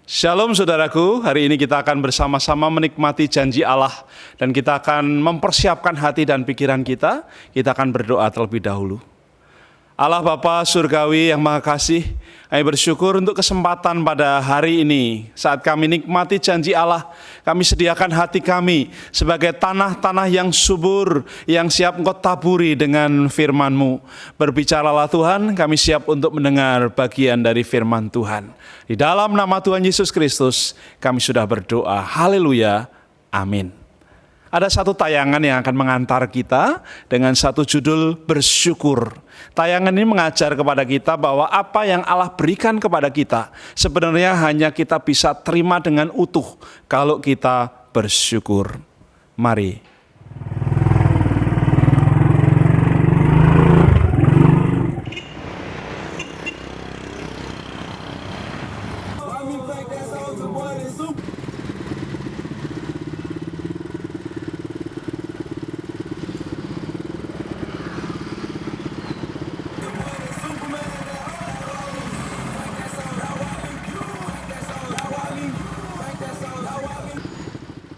Shalom saudaraku, hari ini kita akan bersama-sama menikmati janji Allah dan kita akan mempersiapkan hati dan pikiran kita. Kita akan berdoa terlebih dahulu. Allah Bapa Surgawi yang Maha Kasih, kami bersyukur untuk kesempatan pada hari ini. Saat kami nikmati janji Allah, kami sediakan hati kami sebagai tanah-tanah yang subur, yang siap Engkau taburi dengan firman-Mu. Berbicaralah Tuhan, kami siap untuk mendengar bagian dari firman Tuhan. Di dalam nama Tuhan Yesus Kristus, kami sudah berdoa. Haleluya. Amin. Ada satu tayangan yang akan mengantar kita dengan satu judul bersyukur. Tayangan ini mengajar kepada kita bahwa apa yang Allah berikan kepada kita sebenarnya hanya kita bisa terima dengan utuh kalau kita bersyukur. Mari.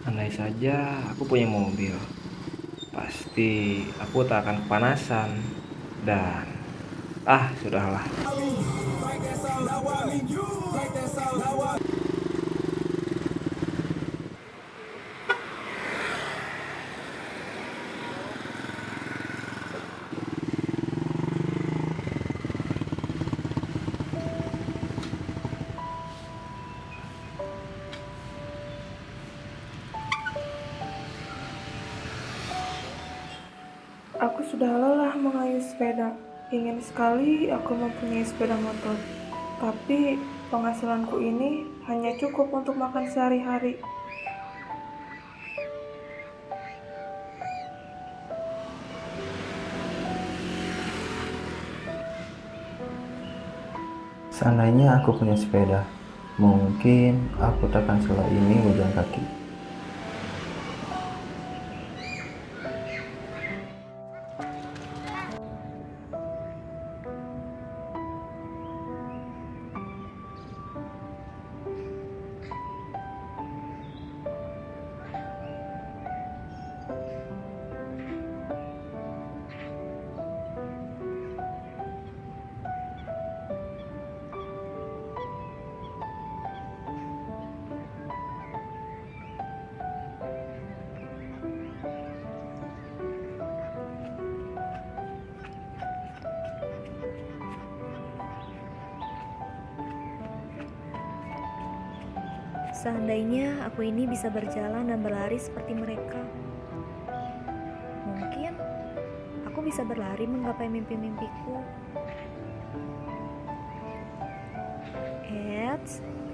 Andai saja aku punya mobil, pasti aku tak akan kepanasan. Dan sudahlah. Aku sudah lelah mengayuh sepeda. Ingin sekali aku mempunyai sepeda motor. Tapi penghasilanku ini hanya cukup untuk makan sehari-hari. Seandainya aku punya sepeda, mungkin aku takkan sela ini berjalan kaki. Seandainya aku ini bisa berjalan dan berlari seperti mereka, mungkin aku bisa berlari menggapai mimpi-mimpiku.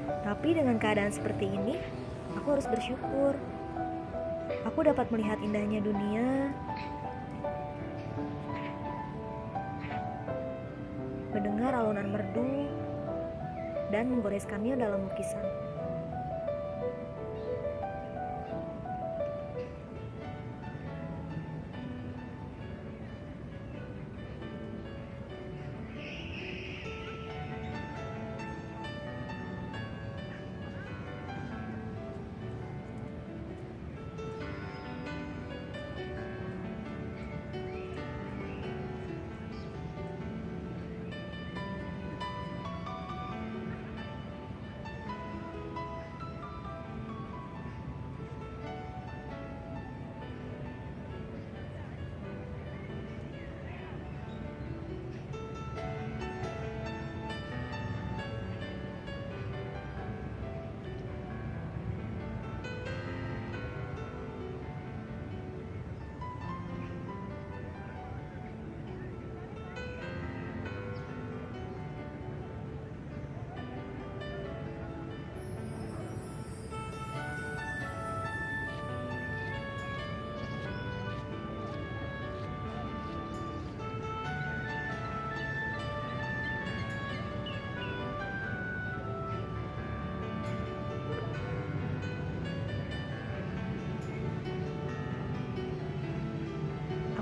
Tapi dengan keadaan seperti ini, aku harus bersyukur. Aku dapat melihat indahnya dunia, mendengar alunan merdu, dan menggoreskannya dalam lukisan.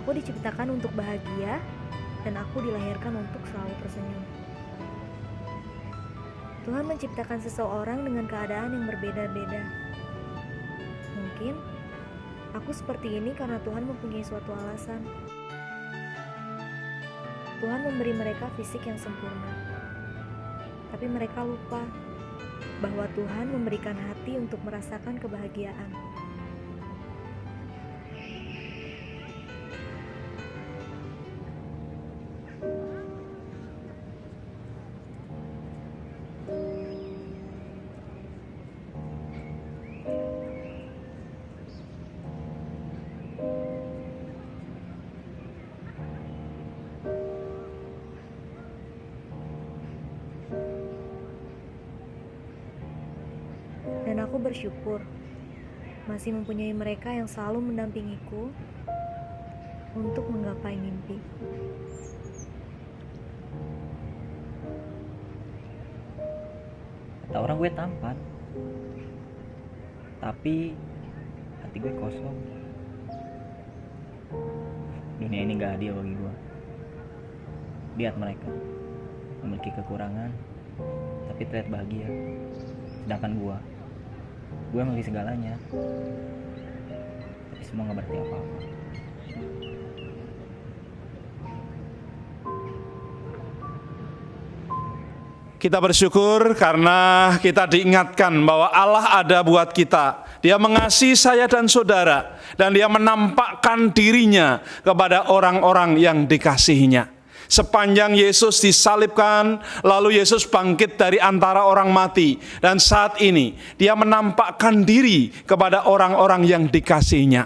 Aku diciptakan untuk bahagia, dan aku dilahirkan untuk selalu tersenyum. Tuhan menciptakan seseorang dengan keadaan yang berbeda-beda. Mungkin aku seperti ini karena Tuhan mempunyai suatu alasan. Tuhan memberi mereka fisik yang sempurna, tapi mereka lupa bahwa Tuhan memberikan hati untuk merasakan kebahagiaan. Dan aku bersyukur masih mempunyai mereka yang selalu mendampingiku untuk menggapai mimpi. Kata orang gue tampan, tapi hati gue kosong. Dunia ini gak adil bagi gue. Lihat mereka memiliki kekurangan, tapi terlihat bahagia. Sedangkan gue memiliki segalanya, tapi semua gak berarti apa-apa. Kita bersyukur karena kita diingatkan bahwa Allah ada buat kita. Dia mengasihi saya dan saudara, dan Dia menampakkan dirinya kepada orang-orang yang dikasihinya. Sepanjang Yesus disalibkan, lalu Yesus bangkit dari antara orang mati, dan saat ini Dia menampakkan diri kepada orang-orang yang dikasihinya.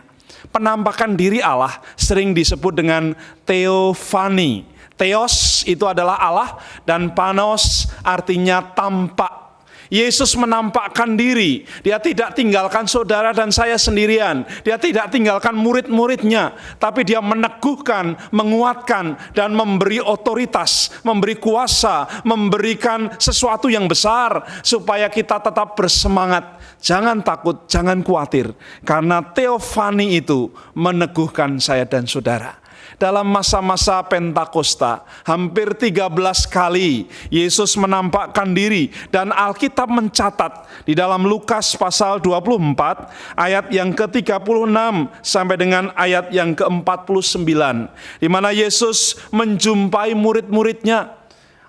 Penampakan diri Allah sering disebut dengan teofani. Theos itu adalah Allah, dan panos artinya tampak. Yesus menampakkan diri. Dia tidak tinggalkan saudara dan saya sendirian. Dia tidak tinggalkan murid-muridnya, tapi Dia meneguhkan, menguatkan, dan memberi otoritas, memberi kuasa, memberikan sesuatu yang besar supaya kita tetap bersemangat. Jangan takut, jangan khawatir, karena teofani itu meneguhkan saya dan saudara. Dalam masa-masa Pentakosta, hampir 13 kali Yesus menampakkan diri, dan Alkitab mencatat di dalam Lukas pasal 24 ayat yang ke-36 sampai dengan ayat yang ke-49, di mana Yesus menjumpai murid-muridnya.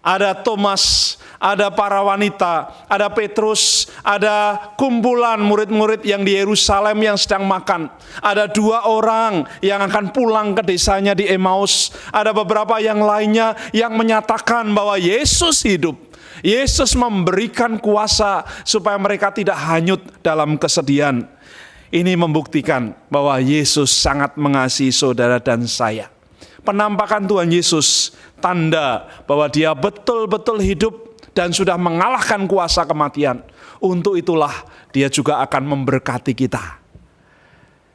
Ada Thomas, ada para wanita, ada Petrus, ada kumpulan murid-murid yang di Yerusalem yang sedang makan. Ada 2 orang yang akan pulang ke desanya di Emmaus. Ada beberapa yang lainnya yang menyatakan bahwa Yesus hidup. Yesus memberikan kuasa supaya mereka tidak hanyut dalam kesedihan. Ini membuktikan bahwa Yesus sangat mengasihi saudara dan saya. Penampakan Tuhan Yesus tanda bahwa Dia betul-betul hidup dan sudah mengalahkan kuasa kematian. Untuk itulah Dia juga akan memberkati kita.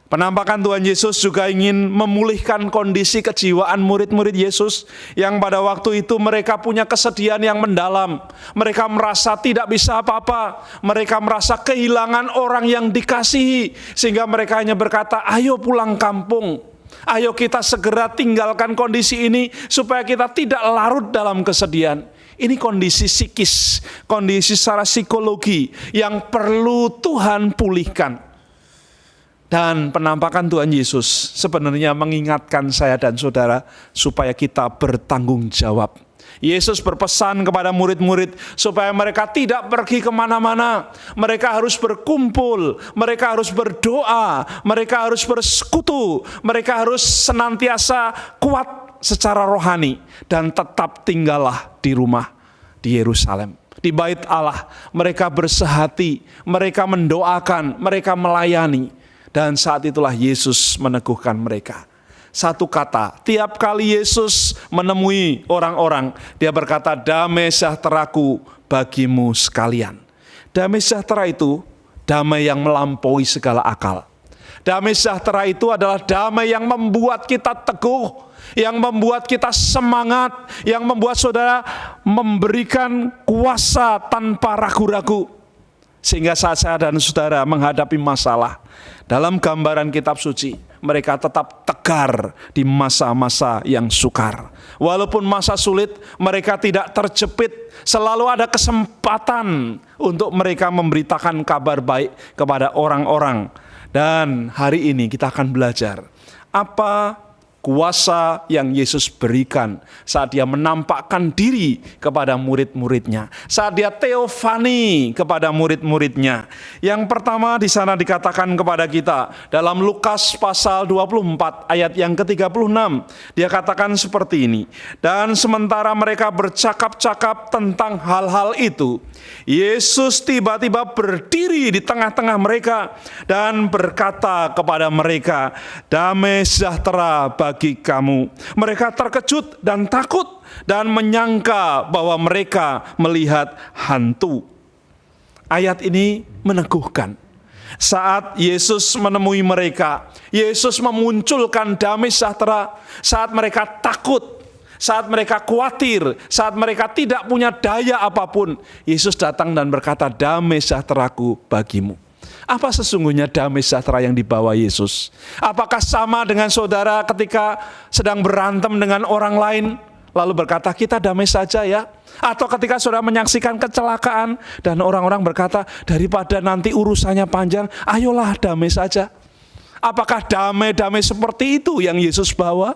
Penampakan Tuhan Yesus juga ingin memulihkan kondisi kejiwaan murid-murid Yesus yang pada waktu itu mereka punya kesedihan yang mendalam. Mereka merasa tidak bisa apa-apa. Mereka merasa kehilangan orang yang dikasihi, sehingga mereka hanya berkata, "Ayo pulang kampung. Ayo kita segera tinggalkan kondisi ini supaya kita tidak larut dalam kesedihan." Ini kondisi psikis, kondisi secara psikologi yang perlu Tuhan pulihkan. Dan penampakan Tuhan Yesus sebenarnya mengingatkan saya dan saudara supaya kita bertanggung jawab. Yesus berpesan kepada murid-murid supaya mereka tidak pergi kemana-mana. Mereka harus berkumpul, mereka harus berdoa, mereka harus bersekutu, mereka harus senantiasa kuat secara rohani, dan tetap tinggallah di rumah di Yerusalem. Di bait Allah, mereka bersehati, mereka mendoakan, mereka melayani. Dan saat itulah Yesus meneguhkan mereka. Satu kata, tiap kali Yesus menemui orang-orang, Dia berkata, "Damai sejahteraku bagimu sekalian." Damai sejahtera itu damai yang melampaui segala akal. Damai sejahtera itu adalah damai yang membuat kita teguh, yang membuat kita semangat, yang membuat saudara memberikan kuasa tanpa ragu-ragu. Sehingga saat saya dan saudara menghadapi masalah, dalam gambaran kitab suci, mereka tetap tegar di masa-masa yang sukar. Walaupun masa sulit, mereka tidak terjepit, selalu ada kesempatan untuk mereka memberitakan kabar baik kepada orang-orang. Dan hari ini kita akan belajar apa kuasa yang Yesus berikan saat dia menampakkan diri kepada murid-muridnya, saat dia teofani kepada murid-muridnya. Yang pertama di sana dikatakan kepada kita dalam Lukas pasal 24 ayat yang ke-36, dia katakan seperti ini. Dan sementara mereka bercakap-cakap tentang hal-hal itu, Yesus tiba-tiba berdiri di tengah-tengah mereka dan berkata kepada mereka, "Damai sejahtera bagi kamu." Mereka terkejut dan takut dan menyangka bahwa mereka melihat hantu. Ayat ini meneguhkan. Saat Yesus menemui mereka, Yesus memunculkan damai sejahtera saat mereka takut. Saat mereka khawatir, saat mereka tidak punya daya apapun, Yesus datang dan berkata, "Damai sejahteraku bagimu." Apa sesungguhnya damai sejahtera yang dibawa Yesus? Apakah sama dengan saudara ketika sedang berantem dengan orang lain, lalu berkata, "Kita damai saja ya"? Atau ketika saudara menyaksikan kecelakaan dan orang-orang berkata, "Daripada nanti urusannya panjang, ayolah damai saja"? Apakah damai-damai seperti itu yang Yesus bawa?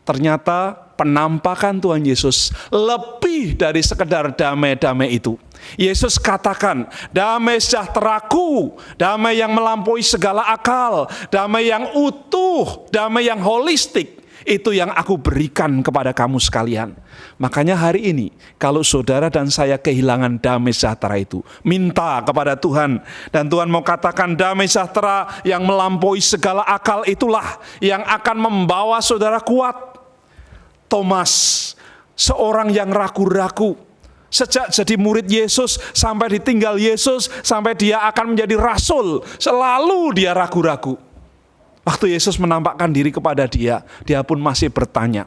Ternyata penampakan Tuhan Yesus lebih dari sekedar damai-damai itu. Yesus katakan, "Damai sejahteraku, damai yang melampaui segala akal, damai yang utuh, damai yang holistik, itu yang aku berikan kepada kamu sekalian." Makanya hari ini, kalau saudara dan saya kehilangan damai sejahtera itu, minta kepada Tuhan. Dan Tuhan mau katakan damai sejahtera yang melampaui segala akal itulah yang akan membawa saudara kuat. Thomas, seorang yang ragu-ragu, sejak jadi murid Yesus sampai ditinggal Yesus, sampai dia akan menjadi rasul, selalu dia ragu-ragu. Waktu Yesus menampakkan diri kepada dia, dia pun masih bertanya,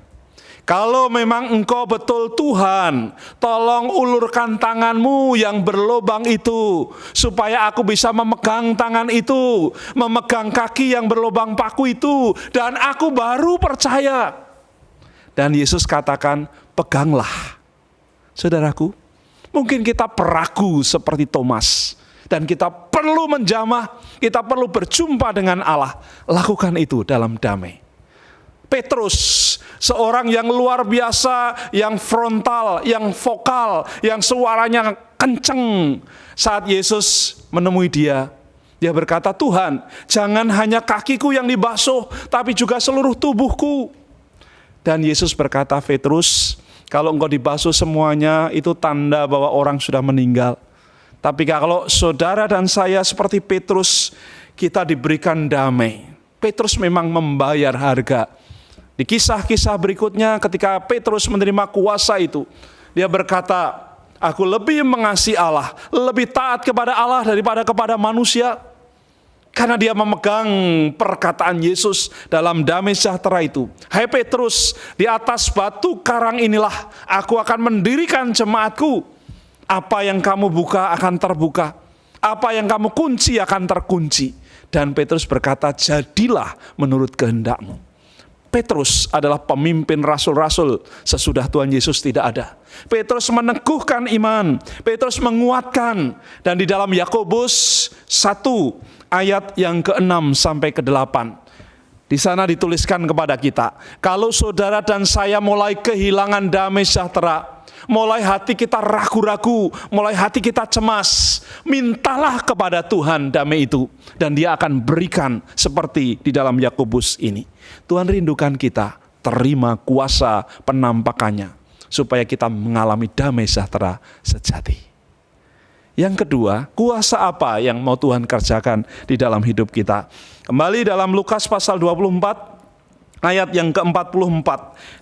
"Kalau memang engkau betul Tuhan, tolong ulurkan tanganmu yang berlobang itu, supaya aku bisa memegang tangan itu, memegang kaki yang berlobang paku itu, dan aku baru percaya." Dan Yesus katakan, "Peganglah." Saudaraku, mungkin kita peragu seperti Thomas. Dan kita perlu menjamah, kita perlu berjumpa dengan Allah. Lakukan itu dalam damai. Petrus, seorang yang luar biasa, yang frontal, yang vokal, yang suaranya kenceng. Saat Yesus menemui dia, dia berkata, "Tuhan, jangan hanya kakiku yang dibasuh, tapi juga seluruh tubuhku." Dan Yesus berkata, "Petrus, kalau engkau dibasuh semuanya, itu tanda bahwa orang sudah meninggal. Tapi kalau saudara dan saya seperti Petrus, kita diberikan damai." Petrus memang membayar harga. Di kisah-kisah berikutnya, ketika Petrus menerima kuasa itu, dia berkata, "Aku lebih mengasihi Allah, lebih taat kepada Allah daripada kepada manusia." Karena dia memegang perkataan Yesus dalam damai sejahtera itu. "Hai Petrus, di atas batu karang inilah aku akan mendirikan jemaatku. Apa yang kamu buka akan terbuka, apa yang kamu kunci akan terkunci." Dan Petrus berkata, "Jadilah menurut kehendakmu." Petrus adalah pemimpin rasul-rasul sesudah Tuhan Yesus tidak ada. Petrus meneguhkan iman, Petrus menguatkan. Dan di dalam Yakobus 1 ayat yang ke-6 sampai ke-8, di sana dituliskan kepada kita, kalau saudara dan saya mulai kehilangan damai sejahtera, mulai hati kita ragu-ragu, mulai hati kita cemas, mintalah kepada Tuhan damai itu, dan Dia akan berikan seperti di dalam Yakobus ini. Tuhan rindukan kita terima kuasa penampakannya, supaya kita mengalami damai sejahtera sejati. Yang kedua, kuasa apa yang mau Tuhan kerjakan di dalam hidup kita? Kembali dalam Lukas pasal 24 ayat yang ke-44.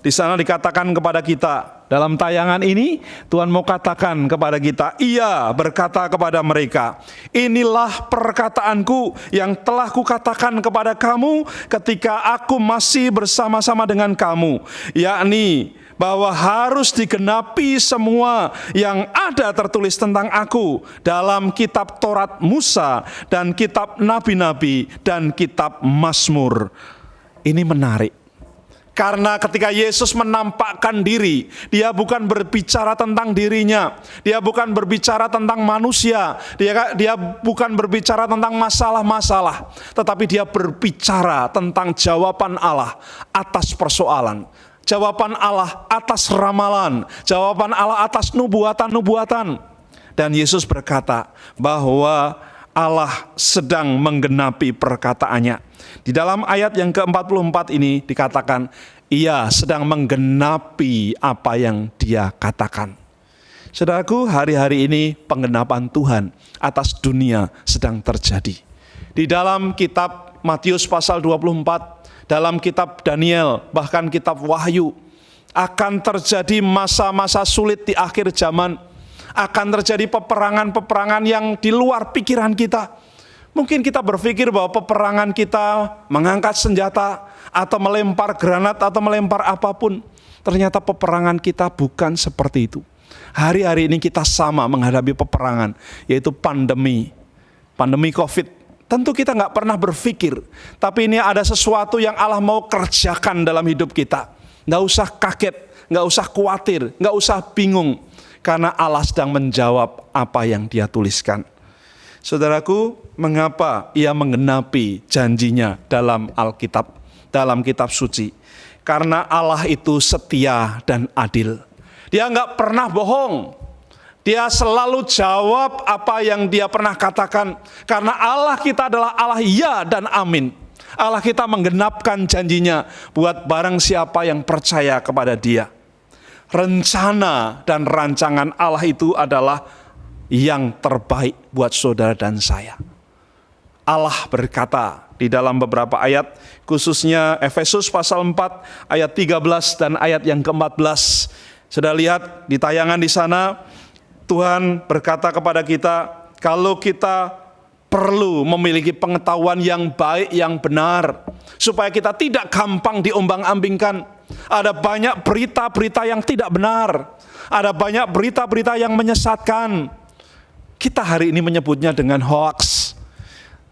Di sana dikatakan kepada kita, dalam tayangan ini Tuhan mau katakan kepada kita, Ia berkata kepada mereka, "Inilah perkataanku yang telah kukatakan kepada kamu ketika aku masih bersama-sama dengan kamu, yakni bahwa harus digenapi semua yang ada tertulis tentang aku dalam kitab Taurat Musa dan kitab nabi-nabi dan kitab Mazmur. Ini menarik. Karena ketika Yesus menampakkan diri, dia bukan berbicara tentang dirinya, dia bukan berbicara tentang manusia, dia bukan berbicara tentang masalah-masalah, tetapi dia berbicara tentang jawaban Allah atas persoalan, jawaban Allah atas ramalan, jawaban Allah atas nubuatan-nubuatan. Dan Yesus berkata bahwa Allah sedang menggenapi perkataannya. Di dalam ayat yang ke-44 ini dikatakan, ia sedang menggenapi apa yang dia katakan. Saudaraku, hari-hari ini penggenapan Tuhan atas dunia sedang terjadi. Di dalam kitab Matius pasal 24, dalam kitab Daniel, bahkan kitab Wahyu, akan terjadi masa-masa sulit di akhir zaman. Akan terjadi peperangan-peperangan yang di luar pikiran kita. Mungkin kita berpikir bahwa peperangan kita mengangkat senjata atau melempar granat atau melempar apapun. Ternyata peperangan kita bukan seperti itu. Hari-hari ini kita sama menghadapi peperangan, yaitu pandemi COVID. Tentu kita nggak pernah berpikir, tapi ini ada sesuatu yang Allah mau kerjakan dalam hidup kita. Nggak usah kaget, nggak usah khawatir, nggak usah bingung. Karena Allah sedang menjawab apa yang dia tuliskan. Saudaraku, mengapa ia menggenapi janjinya dalam Alkitab, dalam kitab suci? Karena Allah itu setia dan adil. Dia nggak pernah bohong. Dia selalu jawab apa yang dia pernah katakan. Karena Allah kita adalah Allah ya dan amin. Allah kita menggenapkan janjinya buat barang siapa yang percaya kepada dia. Rencana dan rancangan Allah itu adalah yang terbaik buat saudara dan saya. Allah berkata di dalam beberapa ayat, khususnya Efesus pasal 4 ayat 13 dan ayat yang ke-14. Sudah lihat di tayangan di sana, Tuhan berkata kepada kita, kalau kita perlu memiliki pengetahuan yang baik, yang benar, supaya kita tidak gampang diombang-ambingkan. Ada banyak berita-berita yang tidak benar, ada banyak berita-berita yang menyesatkan. Kita hari ini menyebutnya dengan hoax.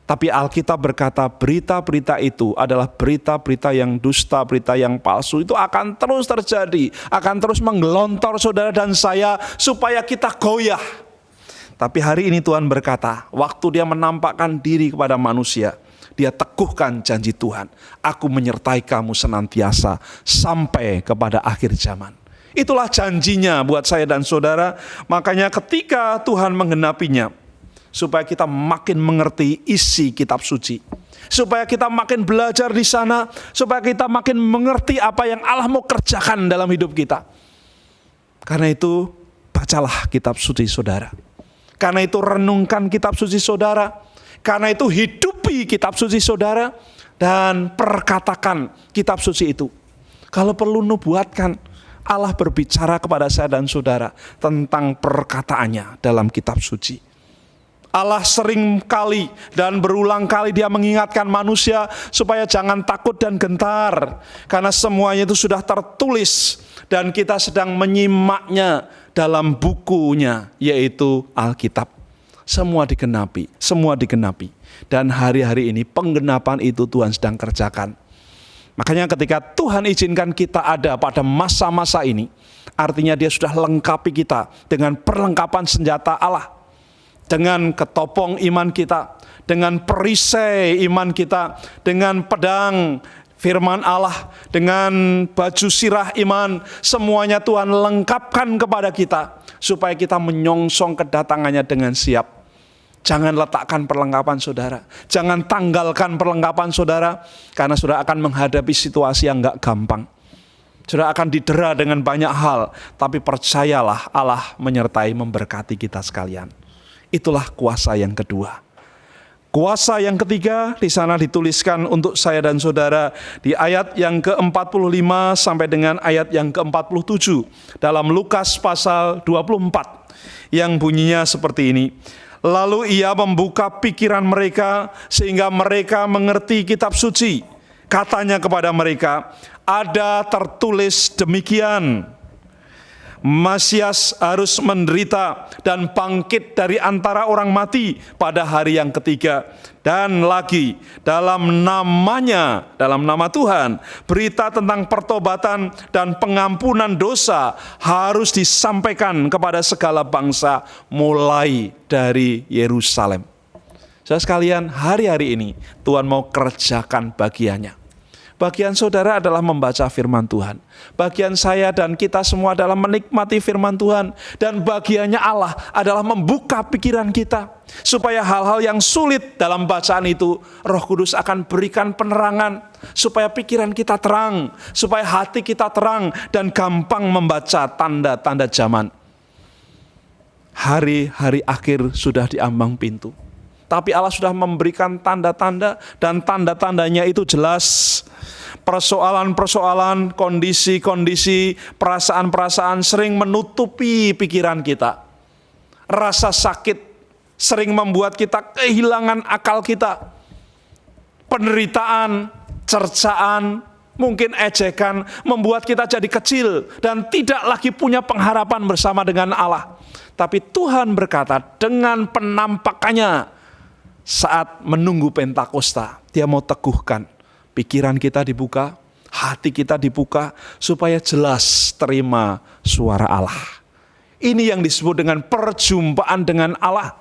Tapi Alkitab berkata berita-berita itu adalah berita-berita yang dusta, berita yang palsu. Itu akan terus terjadi, akan terus menggelontor saudara dan saya supaya kita goyah. Tapi hari ini Tuhan berkata, waktu dia menampakkan diri kepada manusia, dia teguhkan janji Tuhan. Aku menyertai kamu senantiasa sampai kepada akhir zaman. Itulah janjinya buat saya dan saudara. Makanya ketika Tuhan menggenapinya, supaya kita makin mengerti isi kitab suci, supaya kita makin belajar di sana, supaya kita makin mengerti apa yang Allah mau kerjakan dalam hidup kita. Karena itu bacalah kitab suci saudara. Karena itu renungkan kitab suci saudara. Karena itu hidupi kitab suci saudara dan perkatakan kitab suci itu. Kalau perlu nubuatkan, Allah berbicara kepada saya dan saudara tentang perkataannya dalam kitab suci. Allah sering kali dan berulang kali dia mengingatkan manusia supaya jangan takut dan gentar. Karena semuanya itu sudah tertulis dan kita sedang menyimaknya dalam bukunya, yaitu Alkitab. Semua digenapi, semua digenapi. Dan hari-hari ini penggenapan itu Tuhan sedang kerjakan. Makanya ketika Tuhan izinkan kita ada pada masa-masa ini, artinya dia sudah lengkapi kita dengan perlengkapan senjata Allah. Dengan ketopong iman kita, dengan perisai iman kita, dengan pedang firman Allah, dengan baju sirah iman, semuanya Tuhan lengkapkan kepada kita, supaya kita menyongsong kedatangannya dengan siap. Jangan letakkan perlengkapan saudara, jangan tanggalkan perlengkapan saudara, karena saudara akan menghadapi situasi yang gak gampang. Saudara akan didera dengan banyak hal, tapi percayalah Allah menyertai memberkati kita sekalian. Itulah kuasa yang kedua. Kuasa yang ketiga di sana dituliskan untuk saya dan saudara di ayat yang ke-45 sampai dengan ayat yang ke-47 dalam Lukas pasal 24 yang bunyinya seperti ini. Lalu ia membuka pikiran mereka sehingga mereka mengerti kitab suci. Katanya kepada mereka, ada tertulis demikian. Mesias harus menderita dan bangkit dari antara orang mati pada hari yang ketiga. Dan lagi dalam namanya, dalam nama Tuhan, berita tentang pertobatan dan pengampunan dosa harus disampaikan kepada segala bangsa mulai dari Yerusalem. Saudara sekalian, hari-hari ini Tuhan mau kerjakan bagiannya. Bagian saudara adalah membaca firman Tuhan. Bagian saya dan kita semua adalah menikmati firman Tuhan. Dan bagiannya Allah adalah membuka pikiran kita. Supaya hal-hal yang sulit dalam bacaan itu, Roh Kudus akan berikan penerangan. Supaya pikiran kita terang, supaya hati kita terang dan gampang membaca tanda-tanda zaman. Hari-hari akhir sudah diambang pintu. Tapi Allah sudah memberikan tanda-tanda dan tanda-tandanya itu jelas. Persoalan-persoalan, kondisi-kondisi, perasaan-perasaan sering menutupi pikiran kita. Rasa sakit sering membuat kita kehilangan akal kita. Penderitaan, cercaan, mungkin ejekan membuat kita jadi kecil dan tidak lagi punya pengharapan bersama dengan Allah. Tapi Tuhan berkata dengan penampakannya saat menunggu Pentakosta, Dia mau teguhkan. Pikiran kita dibuka, hati kita dibuka, supaya jelas terima suara Allah. Ini yang disebut dengan perjumpaan dengan Allah.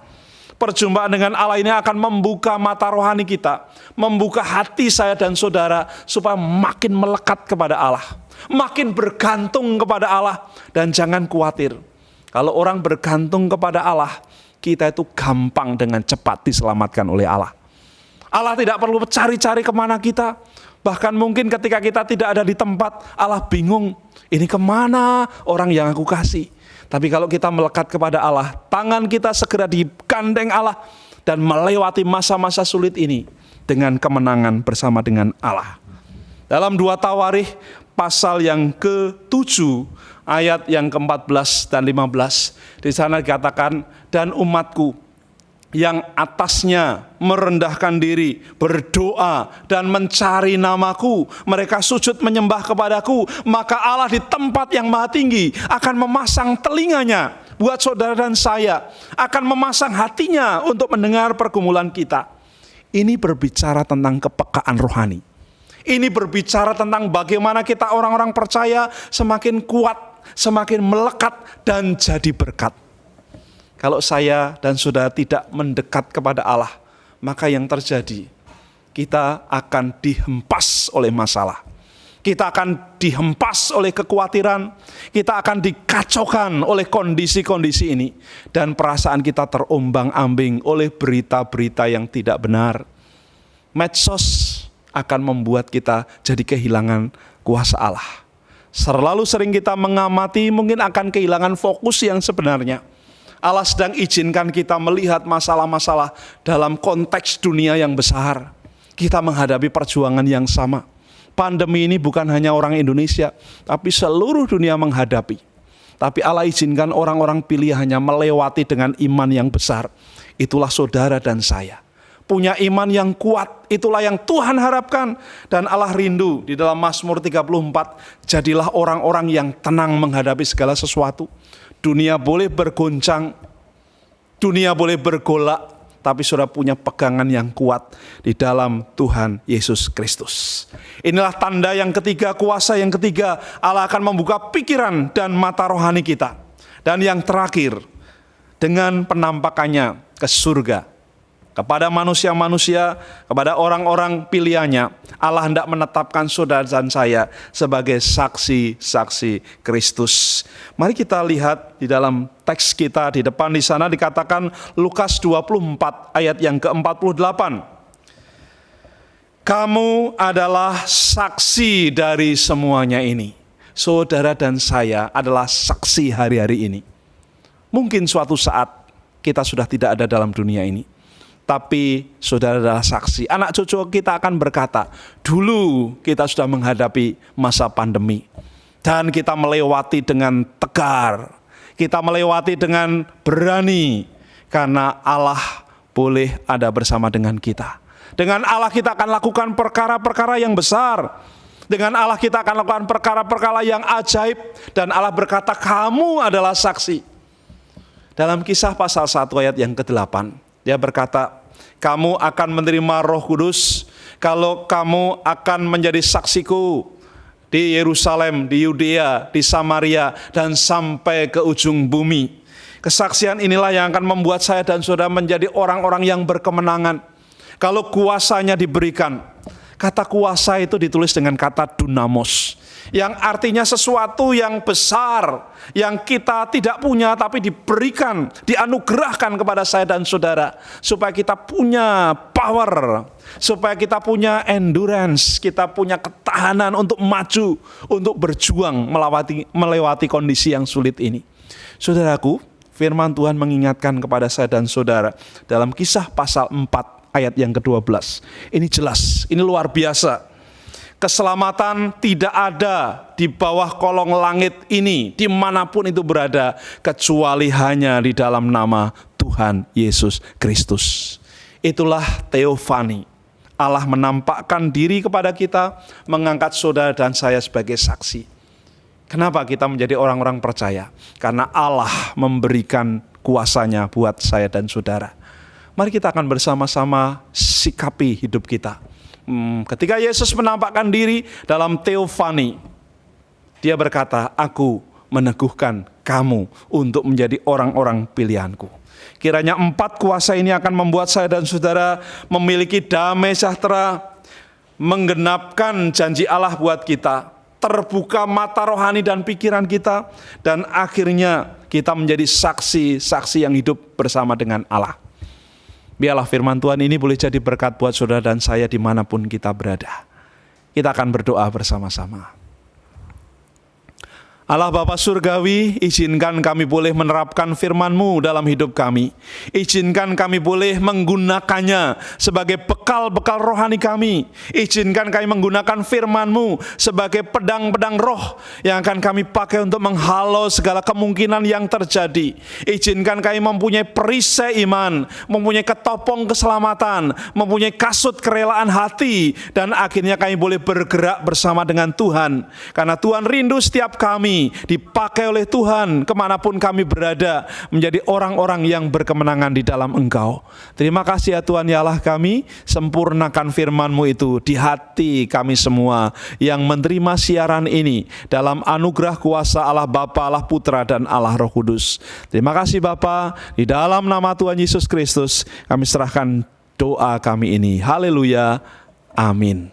Perjumpaan dengan Allah ini akan membuka mata rohani kita, membuka hati saya dan saudara, supaya makin melekat kepada Allah, makin bergantung kepada Allah. Dan jangan khawatir, kalau orang bergantung kepada Allah, kita itu gampang dengan cepat diselamatkan oleh Allah. Allah tidak perlu cari-cari kemana kita. Bahkan mungkin ketika kita tidak ada di tempat, Allah bingung, ini kemana orang yang aku kasih. Tapi kalau kita melekat kepada Allah, tangan kita segera digandeng Allah dan melewati masa-masa sulit ini dengan kemenangan bersama dengan Allah. Dalam 2 Tawarikh pasal yang ke-7 ayat yang ke-14 dan 15, di sana dikatakan, dan umatku yang atasnya merendahkan diri, berdoa dan mencari namaku, mereka sujud menyembah kepadaku, maka Allah di tempat yang maha tinggi akan memasang telinganya buat saudara dan saya, akan memasang hatinya untuk mendengar pergumulan kita. Ini berbicara tentang kepekaan rohani. Ini berbicara tentang bagaimana kita orang-orang percaya semakin kuat, semakin melekat dan jadi berkat. Kalau saya dan saudara tidak mendekat kepada Allah, maka yang terjadi, kita akan dihempas oleh masalah. Kita akan dihempas oleh kekhawatiran, kita akan dikacaukan oleh kondisi-kondisi ini. Dan perasaan kita terombang-ambing oleh berita-berita yang tidak benar. Medsos akan membuat kita jadi kehilangan kuasa Allah. Terlalu sering kita mengamati, mungkin akan kehilangan fokus yang sebenarnya. Allah sedang izinkan kita melihat masalah-masalah dalam konteks dunia yang besar. Kita menghadapi perjuangan yang sama. Pandemi ini bukan hanya orang Indonesia, tapi seluruh dunia menghadapi. Tapi Allah izinkan orang-orang pilihannya melewati dengan iman yang besar. Itulah saudara dan saya. Punya iman yang kuat, itulah yang Tuhan harapkan. Dan Allah rindu di dalam Mazmur 34, jadilah orang-orang yang tenang menghadapi segala sesuatu. Dunia boleh bergoncang, dunia boleh bergolak, tapi sudah punya pegangan yang kuat di dalam Tuhan Yesus Kristus. Inilah tanda yang ketiga, kuasa yang ketiga, Allah akan membuka pikiran dan mata rohani kita. Dan yang terakhir, dengan penampakannya ke surga. Kepada manusia-manusia, kepada orang-orang pilihannya, Allah hendak menetapkan saudara dan saya sebagai saksi-saksi Kristus. Mari kita lihat di dalam teks kita di depan di sana dikatakan Lukas 24 ayat yang ke-48. Kamu adalah saksi dari semuanya ini. Saudara dan saya adalah saksi hari-hari ini. Mungkin suatu saat kita sudah tidak ada dalam dunia ini. Tapi saudara adalah saksi. Anak cucu kita akan berkata, dulu kita sudah menghadapi masa pandemi. Dan kita melewati dengan tegar. Kita melewati dengan berani. Karena Allah boleh ada bersama dengan kita. Dengan Allah kita akan lakukan perkara-perkara yang besar. Dengan Allah kita akan lakukan perkara-perkara yang ajaib. Dan Allah berkata, kamu adalah saksi. Dalam Kisah pasal 1 ayat yang ke-8, dia berkata, kamu akan menerima Roh Kudus kalau kamu akan menjadi saksiku di Yerusalem, di Yudea, di Samaria, dan sampai ke ujung bumi. Kesaksian inilah yang akan membuat saya dan saudara menjadi orang-orang yang berkemenangan. Kalau kuasanya diberikan, kata kuasa itu ditulis dengan kata dunamos, yang artinya sesuatu yang besar, yang kita tidak punya tapi diberikan, dianugerahkan kepada saya dan saudara, supaya kita punya power, supaya kita punya endurance, kita punya ketahanan untuk maju, untuk berjuang melewati kondisi yang sulit ini. Saudaraku, firman Tuhan mengingatkan kepada saya dan saudara dalam Kisah pasal 4 ayat yang ke-12. Ini jelas, ini luar biasa. Keselamatan tidak ada di bawah kolong langit ini, dimanapun itu berada, kecuali hanya di dalam nama Tuhan Yesus Kristus. Itulah teofani. Allah menampakkan diri kepada kita, mengangkat saudara dan saya sebagai saksi. Kenapa kita menjadi orang-orang percaya? Karena Allah memberikan kuasanya buat saya dan saudara. Mari kita akan bersama-sama sikapi hidup kita. Ketika Yesus menampakkan diri dalam teofani, dia berkata, aku meneguhkan kamu untuk menjadi orang-orang pilihanku. Kiranya 4 kuasa ini akan membuat saya dan saudara memiliki damai sejahtera, menggenapkan janji Allah buat kita, terbuka mata rohani dan pikiran kita, dan akhirnya kita menjadi saksi-saksi yang hidup bersama dengan Allah. Biarlah firman Tuhan ini boleh jadi berkat buat saudara dan saya dimanapun kita berada. Kita akan berdoa bersama-sama. Allah Bapa Surgawi, izinkan kami boleh menerapkan firman-Mu dalam hidup kami. Izinkan kami boleh menggunakannya sebagai bekal-bekal rohani kami. Izinkan kami menggunakan firman-Mu sebagai pedang-pedang roh yang akan kami pakai untuk menghalau segala kemungkinan yang terjadi. Izinkan kami mempunyai perisai iman, mempunyai ketopong keselamatan, mempunyai kasut kerelaan hati, dan akhirnya kami boleh bergerak bersama dengan Tuhan. Karena Tuhan rindu setiap kami dipakai oleh Tuhan kemanapun kami berada, menjadi orang-orang yang berkemenangan di dalam Engkau. Terima kasih ya Tuhan ya Allah kami, sempurnakan firman-Mu itu di hati kami semua yang menerima siaran ini dalam anugerah kuasa Allah Bapa, Allah Putra, dan Allah Roh Kudus. Terima kasih Bapa, di dalam nama Tuhan Yesus Kristus kami serahkan doa kami ini. Haleluya, amin.